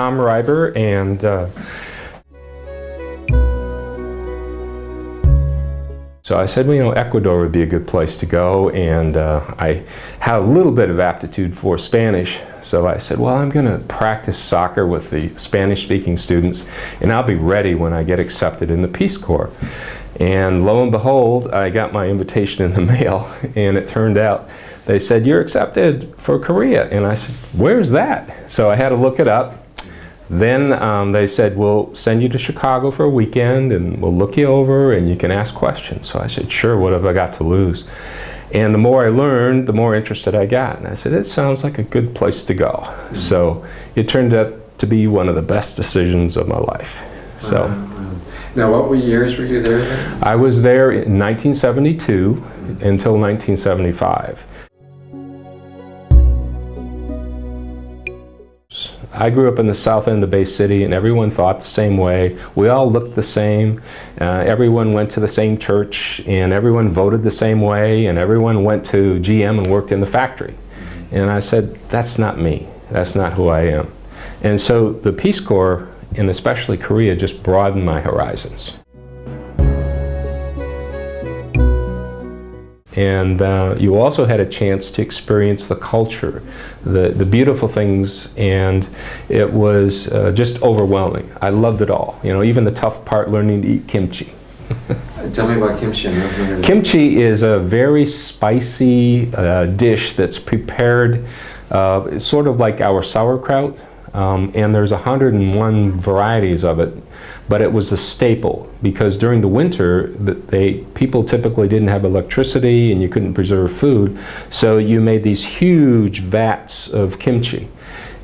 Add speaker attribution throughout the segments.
Speaker 1: Tom Reiber, and so I said, well, you know, Ecuador would be a good place to go, and I had a little bit of aptitude for Spanish, so I said, well, I'm going to practice soccer with the Spanish-speaking students, and I'll be ready when I get accepted in the Peace Corps. And lo and behold, I got my invitation in the mail, and it turned out they said, you're accepted for Korea. And I said, where's that? So I had to look it up. Then they said, we'll send you to Chicago for a weekend, and we'll look you over, and you can ask questions. So I said, sure, what have I got to lose? And the more I learned, the more interested I got. And I said, it sounds like a good place to go. Mm-hmm. So it turned out to be one of the best decisions of my life. So.
Speaker 2: Now, what years were you there then?
Speaker 1: I was there in 1972 until 1975. I grew up in the south end of Bay City, and everyone thought the same way. We all looked the same. Everyone went to the same church, and everyone voted the same way, and everyone went to GM and worked in the factory. And I said, that's not me. That's not who I am. And so the Peace Corps, and especially Korea, just broadened my horizons. And you also had a chance to experience the culture, the beautiful things, and it was just overwhelming. I loved it all. You know, even the tough part, learning to eat kimchi.
Speaker 2: Tell me about kimchi.
Speaker 1: Kimchi is a very spicy dish that's prepared sort of like our sauerkraut. And there's 101 varieties of it, but it was a staple because during the winter people typically didn't have electricity and you couldn't preserve food, so you made these huge vats of kimchi.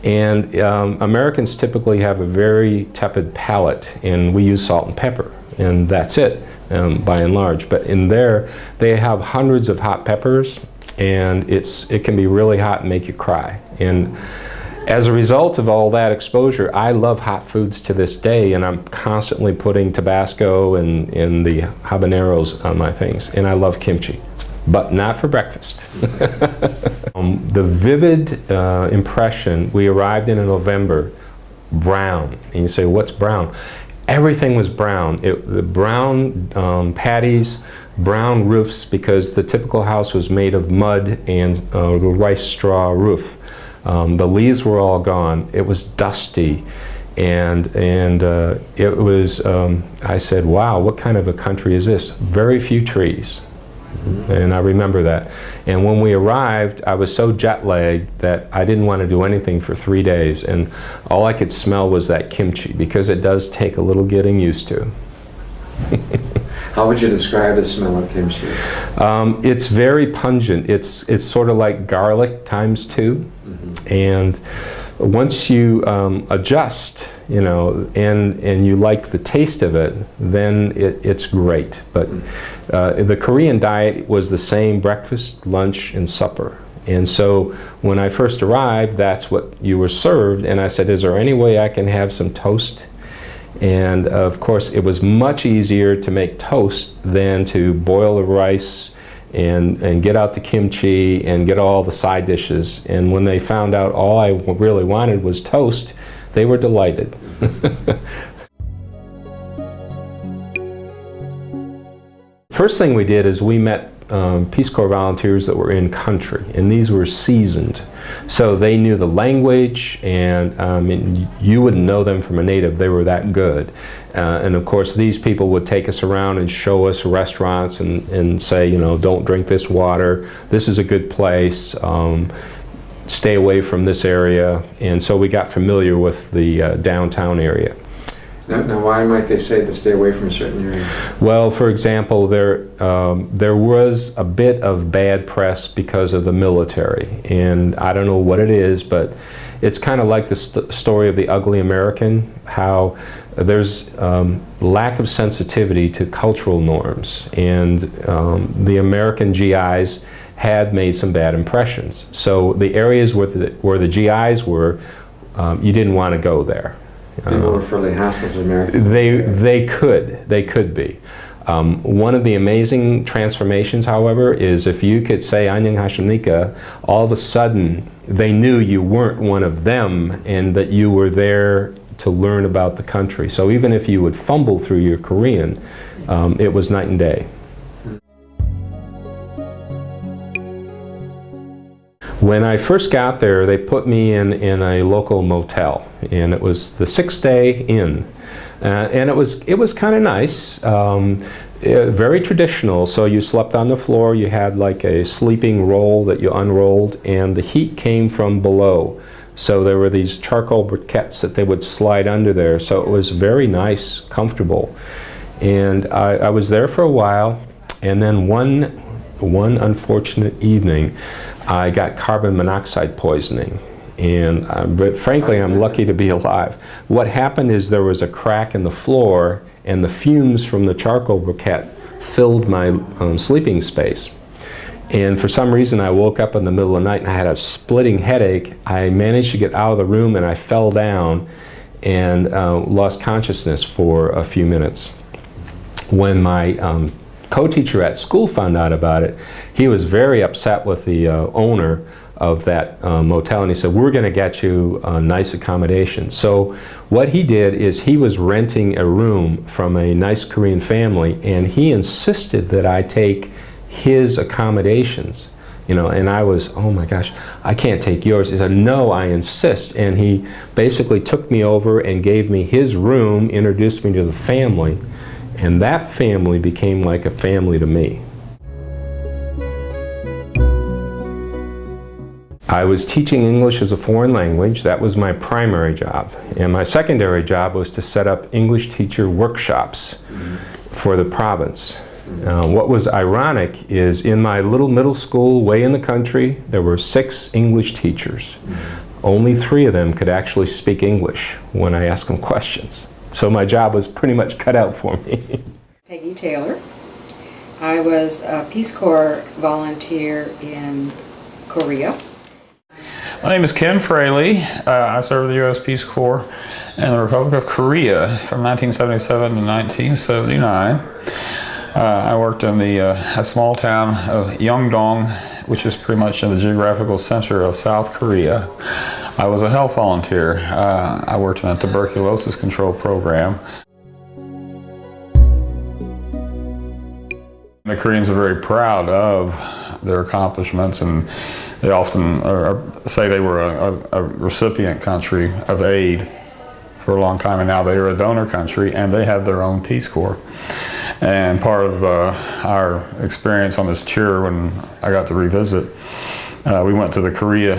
Speaker 1: And Americans typically have a very tepid palate, and we use salt and pepper, and that's it by and large. But in there they have hundreds of hot peppers, and it can be really hot and make you cry. And as a result of all that exposure, I love hot foods to this day, and I'm constantly putting Tabasco and the habaneros on my things, and I love kimchi, but not for breakfast. The vivid impression, we arrived in November, brown, and you say, what's brown? Everything was brown. The brown patties, brown roofs, because the typical house was made of mud and a rice straw roof. The leaves were all gone. It was dusty, and it was. I said, "Wow, what kind of a country is this?" Very few trees, and I remember that. And when we arrived, I was so jet lagged that I didn't want to do anything for 3 days, and all I could smell was that kimchi, because it does take a little getting used to.
Speaker 2: How would you describe the smell of kimchi?
Speaker 1: It's very pungent. It's sort of like garlic times 2. And once you adjust, you know, and you like the taste of it, then it's great. But the Korean diet was the same: breakfast, lunch, and supper. And so when I first arrived, that's what you were served. And I said, is there any way I can have some toast? And of course, it was much easier to make toast than to boil the rice and get out the kimchi and get all the side dishes. And when they found out all I really wanted was toast, they were delighted. First thing we did is we met Peace Corps volunteers that were in country, and these were seasoned. So they knew the language, and you wouldn't know them from a native. They were that good. And of course, these people would take us around and show us restaurants and say, you know, don't drink this water. This is a good place. Stay away from this area. And so we got familiar with the downtown area.
Speaker 2: Now, why might they say to stay away from a certain area?
Speaker 1: Well, for example, there was a bit of bad press because of the military, and I don't know what it is, but it's kind of like the story of the ugly American, how there's lack of sensitivity to cultural norms, and the American GIs had made some bad impressions. So the areas where the GIs were, you didn't want to go there.
Speaker 2: People were fairly hostile to Americans.
Speaker 1: They could be. One of the amazing transformations, however, is if you could say 안녕하십니까, all of a sudden they knew you weren't one of them and that you were there to learn about the country. So even if you would fumble through your Korean, it was night and day. When I first got there, they put me in a local motel, and it was the 6-day inn. And it was kind of nice, very traditional. So you slept on the floor, you had like a sleeping roll that you unrolled, and the heat came from below. So there were these charcoal briquettes that they would slide under there. So it was very nice, comfortable. And I was there for a while, and then one unfortunate evening, I got carbon monoxide poisoning. And frankly, I'm lucky to be alive. What happened is there was a crack in the floor, and the fumes from the charcoal briquette filled my sleeping space. And for some reason, I woke up in the middle of the night and I had a splitting headache. I managed to get out of the room and I fell down and lost consciousness for a few minutes. When my co-teacher at school found out about it, he was very upset with the owner of that motel, and he said, we're going to get you a nice accommodation. So what he did is he was renting a room from a nice Korean family, and he insisted that I take his accommodations. You know, and I was, oh my gosh, I can't take yours. He said, no, I insist. And he basically took me over and gave me his room, introduced me to the family, and that family became like a family to me. I was teaching English as a foreign language. That was my primary job. And my secondary job was to set up English teacher workshops for the province. What was ironic is in my little middle school way in the country, there were 6 English teachers. Only 3 of them could actually speak English when I asked them questions. So my job was pretty much cut out for me.
Speaker 3: Peggy Taylor. I was a Peace Corps volunteer in Korea.
Speaker 4: My name is Ken Fraley. I served the U.S. Peace Corps in the Republic of Korea from 1977 to 1979. I worked in a small town of Yeongdong, which is pretty much in the geographical center of South Korea. I was a health volunteer. I worked in a tuberculosis control program. The Koreans are very proud of their accomplishments, and they often say they were a recipient country of aid for a long time, and now they are a donor country, and they have their own Peace Corps. And part of our experience on this tour, when I got to revisit, we went to the Korea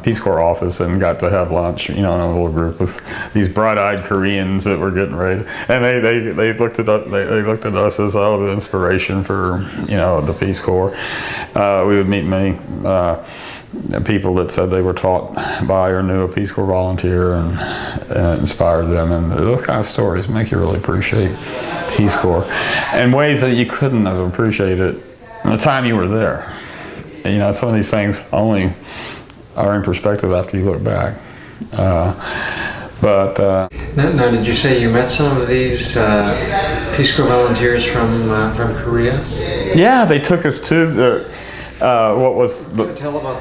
Speaker 4: Peace Corps office and got to have lunch, you know, in a little group with these bright-eyed Koreans that were getting ready, and they looked at us as the inspiration for, you know, the Peace Corps. We would meet many people that said they were taught by or knew a Peace Corps volunteer, and it inspired them. And those kind of stories make you really appreciate Peace Corps in ways that you couldn't have appreciated in the time you were there. You know, some of these things only are in perspective after you look back.
Speaker 2: Now, did you say you met some of these Peace Corps volunteers from Korea?
Speaker 4: Yeah, they took us to the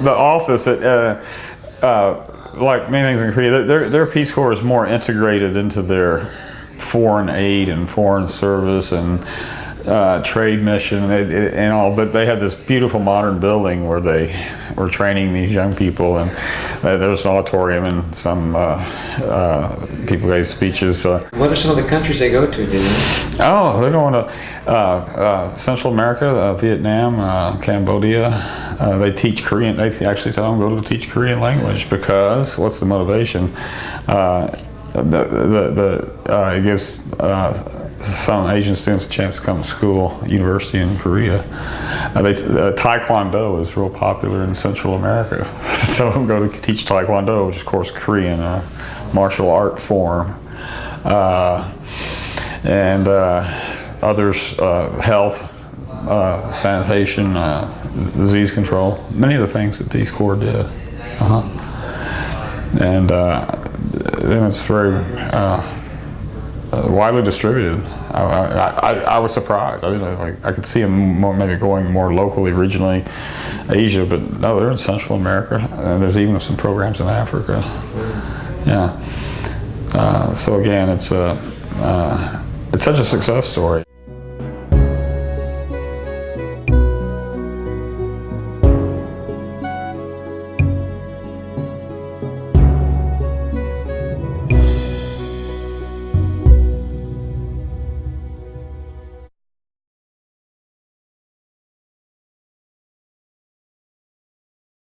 Speaker 4: office at like many things in Korea. Their Peace Corps is more integrated into their foreign aid and foreign service and trade mission and all, but they had this beautiful modern building where they were training these young people, and there was an auditorium and some people gave speeches.
Speaker 2: What are some of the countries they go to, do you know?
Speaker 4: Oh, they're going to Central America, Vietnam, Cambodia. They teach Korean. They actually tell them go to teach Korean language, because what's the motivation? It gives some Asian students a chance to come to school, university in Korea. Taekwondo is real popular in Central America. So I'm going to teach Taekwondo, which is of course Korean, martial art form. And others, health, sanitation, disease control, many of the things that Peace Corps did. And then it's very widely distributed. I was surprised. I didn't know, like, I could see them more, maybe going more locally, regionally, Asia, but no, they're in Central America, and there's even some programs in Africa. Yeah. So again, it's such a success story.